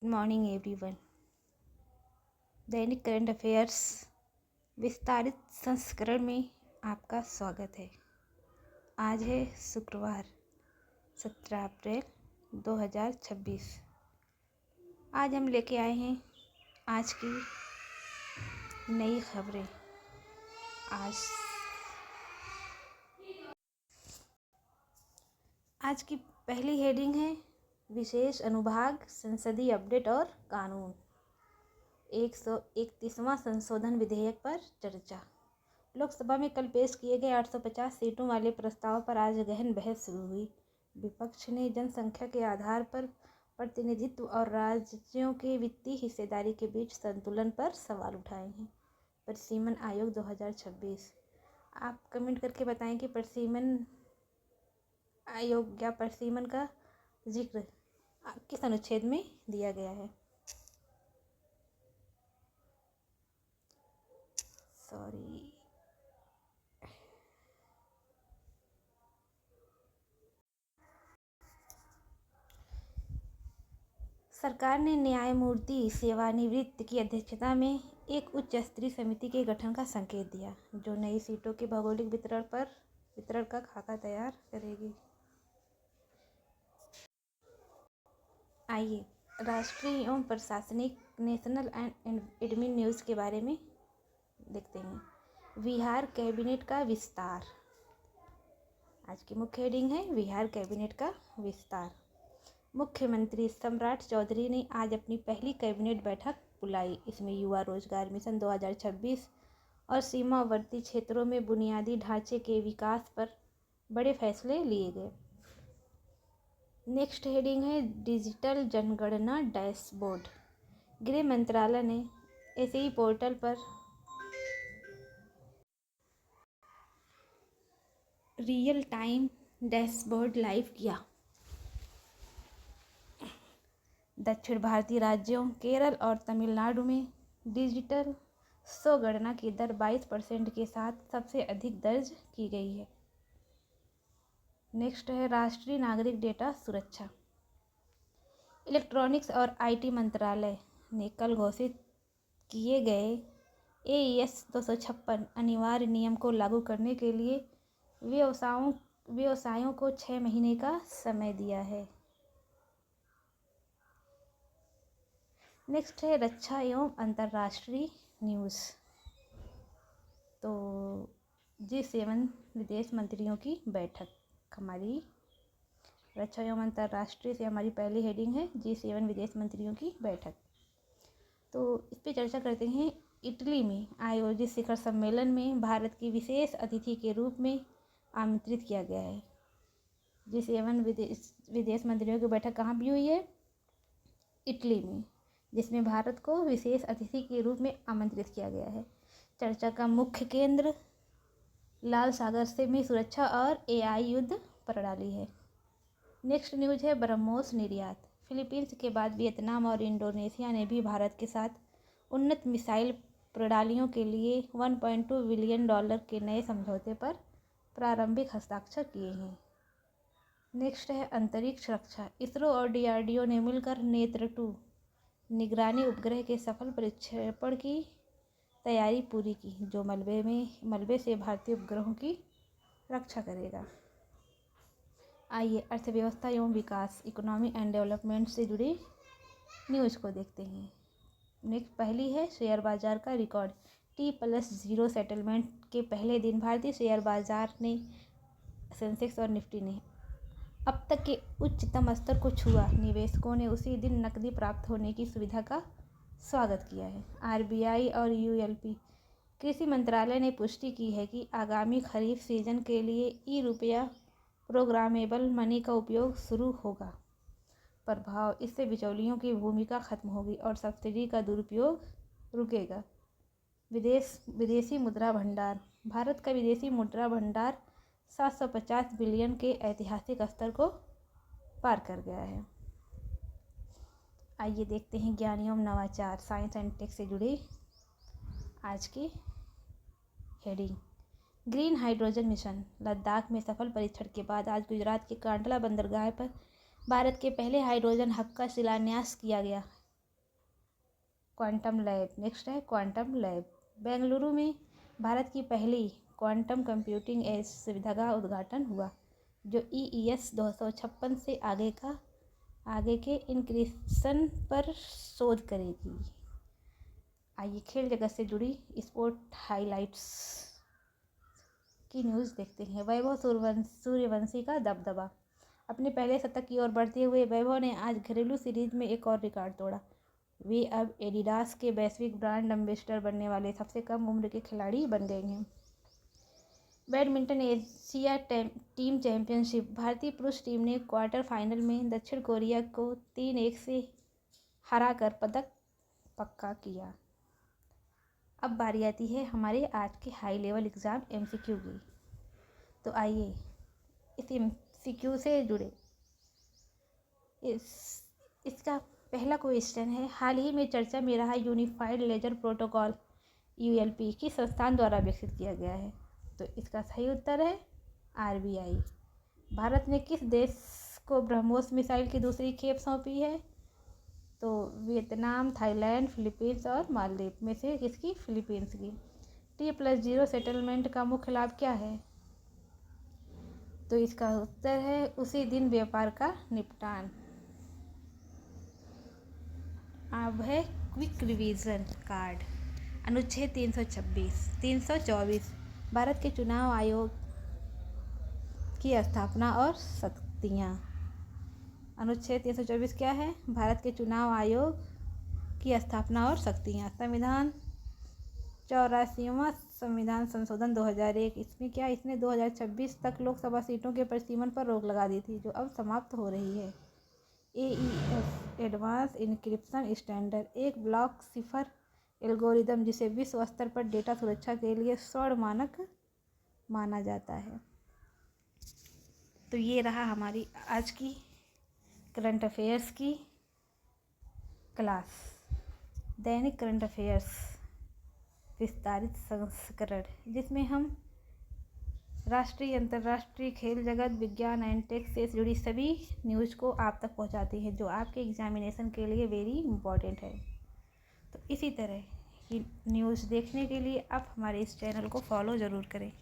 Good morning everyone. दैनिक current affairs विस्तारित संस्करण में आपका स्वागत है। आज है शुक्रवार 17 अप्रैल 2026। आज हम लेके आए हैं आज की नई खबरें। आज की पहली हेडिंग है विशेष अनुभाग संसदीय अपडेट और कानून। 131वां संशोधन विधेयक पर चर्चा। लोकसभा में कल पेश किए गए 850 सीटों वाले प्रस्ताव पर आज गहन बहस शुरू हुई। विपक्ष ने जनसंख्या के आधार पर प्रतिनिधित्व और राज्यों के वित्तीय हिस्सेदारी के बीच संतुलन पर सवाल उठाए हैं। परिसीमन आयोग 2026। आप कमेंट करके बताएं कि परिसीमन आयोग या परिसीमन का जिक्र किस अनुच्छेद में दिया गया है। सरकार ने न्यायमूर्ति सेवानिवृत्त की अध्यक्षता में एक उच्च स्तरीय समिति के गठन का संकेत दिया, जो नई सीटों के भौगोलिक वितरण का खाका तैयार करेगी। आइए राष्ट्रीय एवं प्रशासनिक नेशनल एंड एडमिन न्यूज़ के बारे में देखते हैं। बिहार कैबिनेट का विस्तार। आज की मुख्य हेडिंग है बिहार कैबिनेट का विस्तार। मुख्यमंत्री सम्राट चौधरी ने आज अपनी पहली कैबिनेट बैठक बुलाई। इसमें युवा रोजगार मिशन 2026 और सीमावर्ती क्षेत्रों में बुनियादी ढांचे के विकास पर बड़े फैसले लिए गए। नेक्स्ट हेडिंग है डिजिटल जनगणना डैशबोर्ड। गृह मंत्रालय ने एसई पोर्टल पर रियल टाइम डैशबोर्ड लाइव किया। दक्षिण भारतीय राज्यों केरल और तमिलनाडु में डिजिटल स्वगणना की दर 22% के साथ सबसे अधिक दर्ज की गई है। नेक्स्ट है राष्ट्रीय नागरिक डेटा सुरक्षा। इलेक्ट्रॉनिक्स और आईटी मंत्रालय ने कल घोषित किए गए AES 256 अनिवार्य नियम को लागू करने के लिए व्यवसायों को 6 महीने का समय दिया है। नेक्स्ट है रक्षा एवं अंतर्राष्ट्रीय न्यूज़। तो G7 विदेश मंत्रियों की बैठक। हमारी रक्षा एवं अंतर्राष्ट्रीय से हमारी पहली हेडिंग है G7 विदेश मंत्रियों की बैठक। तो इस पर चर्चा करते हैं। इटली में आयोजित शिखर सम्मेलन में भारत की विशेष अतिथि के रूप में आमंत्रित किया गया है। G7 विदेश मंत्रियों की बैठक कहाँ भी हुई है? इटली में, जिसमें भारत को विशेष अतिथि के रूप में आमंत्रित किया गया है। चर्चा का मुख्य केंद्र लाल सागर से में सुरक्षा और AI युद्ध प्रणाली है। नेक्स्ट न्यूज़ है ब्रह्मोस निर्यात। फिलीपींस के बाद वियतनाम और इंडोनेशिया ने भी भारत के साथ उन्नत मिसाइल प्रणालियों के लिए $1.2 बिलियन के नए समझौते पर प्रारंभिक हस्ताक्षर किए हैं। नेक्स्ट है अंतरिक्ष रक्षा। इसरो और DRDO ने मिलकर नेत्र-2 निगरानी उपग्रह के सफल प्रक्षेपण की तैयारी पूरी की, जो मलबे से भारतीय उपग्रहों की रक्षा करेगा। आइए अर्थव्यवस्था एवं विकास इकोनॉमी एंड डेवलपमेंट से जुड़ी न्यूज़ को देखते हैं। नेक्स्ट पहली है शेयर बाजार का रिकॉर्ड। T+0 सेटलमेंट के पहले दिन भारतीय शेयर बाजार ने सेंसेक्स और निफ्टी ने अब तक के उच्चतम स्तर को छुआ। निवेशकों ने उसी दिन नकदी प्राप्त होने की सुविधा का स्वागत किया है। RBI और ULP कृषि मंत्रालय ने पुष्टि की है कि आगामी खरीफ सीजन के लिए ई-रुपया प्रोग्रामेबल मनी का उपयोग शुरू होगा। प्रभाव, इससे बिचौलियों की भूमिका खत्म होगी और सब्सिडी का दुरुपयोग रुकेगा। विदेशी मुद्रा भंडार। भारत का विदेशी मुद्रा भंडार 750 बिलियन के ऐतिहासिक स्तर को पार कर गया है। आइए देखते हैं ज्ञान एवं नवाचार साइंस एंड टेक से जुड़ी आज की heading. Green hydrogen mission. Ladakh में सफल परीक्षण के बाद आज गुजरात के कांडला बंदरगाह पर भारत के पहले हाइड्रोजन हब का शिलान्यास किया गया। Quantum lab. नेक्स्ट है क्वांटम लैब। बेंगलुरु में भारत की पहली क्वांटम कंप्यूटिंग एज सुविधा का उद्घाटन हुआ, जो EES 256 से आगे के इंक्रिप्शन पर शोध करेगी। आइए खेल जगत से जुड़ी स्पोर्ट हाइलाइट्स की न्यूज़ देखते हैं। वैभव सूर्यवंशी का दबदबा। अपने पहले शतक की ओर बढ़ते हुए वैभव ने आज घरेलू सीरीज में एक और रिकॉर्ड तोड़ा। वे अब एडिडास के वैश्विक ब्रांड एम्बेसडर बनने वाले सबसे कम उम्र के खिलाड़ी बन गए हैं। Badminton Asia team championship. भारतीय पुरुष टीम ने क्वार्टर फाइनल में दक्षिण कोरिया को 3-1 से हराकर पदक पक्का किया। अब बारी आती है हमारे आज के हाई लेवल एग्ज़ाम MCQ की। तो आइए इस MCQ से जुड़े इसका पहला क्वेश्चन है, हाल ही में चर्चा में रहा यूनिफाइड लेजर प्रोटोकॉल ULP किस संस्थान द्वारा विकसित किया गया है? तो इसका सही उत्तर है RBI। भारत ने किस देश को ब्रह्मोस मिसाइल की दूसरी खेप सौंपी है? तो वियतनाम, थाईलैंड, फिलीपींस और मालदीव में से किसकी? फिलीपींस की। T+0 सेटलमेंट का मुख्य लाभ क्या है? तो इसका उत्तर है उसी दिन व्यापार का निपटान। अब है क्विक रिवीजन कार्ड। अनुच्छेद 324 भारत के चुनाव आयोग की स्थापना और शक्तियाँ। अनुच्छेद 324 क्या है? भारत के चुनाव आयोग की स्थापना और शक्तियाँ। संविधान 84वां संविधान संशोधन 2001, इसमें क्या, इसने 2026 तक लोकसभा सीटों के परिसीमन पर रोक लगा दी थी, जो अब समाप्त हो रही है। AES एडवांस इंक्रिप्शन स्टैंडर्ड एक ब्लॉक सिफर एल्गोरिदम जिसे विश्व स्तर पर डेटा सुरक्षा के लिए स्वर्ण मानक माना जाता है। तो ये रहा हमारी आज की करंट अफेयर्स की क्लास। दैनिक करंट अफेयर्स विस्तारित संस्करण, जिसमें हम राष्ट्रीय, अंतर्राष्ट्रीय, खेल जगत, विज्ञान एंड टेक से जुड़ी सभी न्यूज़ को आप तक पहुंचाते हैं, जो आपके एग्जामिनेशन के लिए वेरी इम्पॉर्टेंट है। तो इसी तरह की न्यूज़ देखने के लिए आप हमारे इस चैनल को फॉलो ज़रूर करें।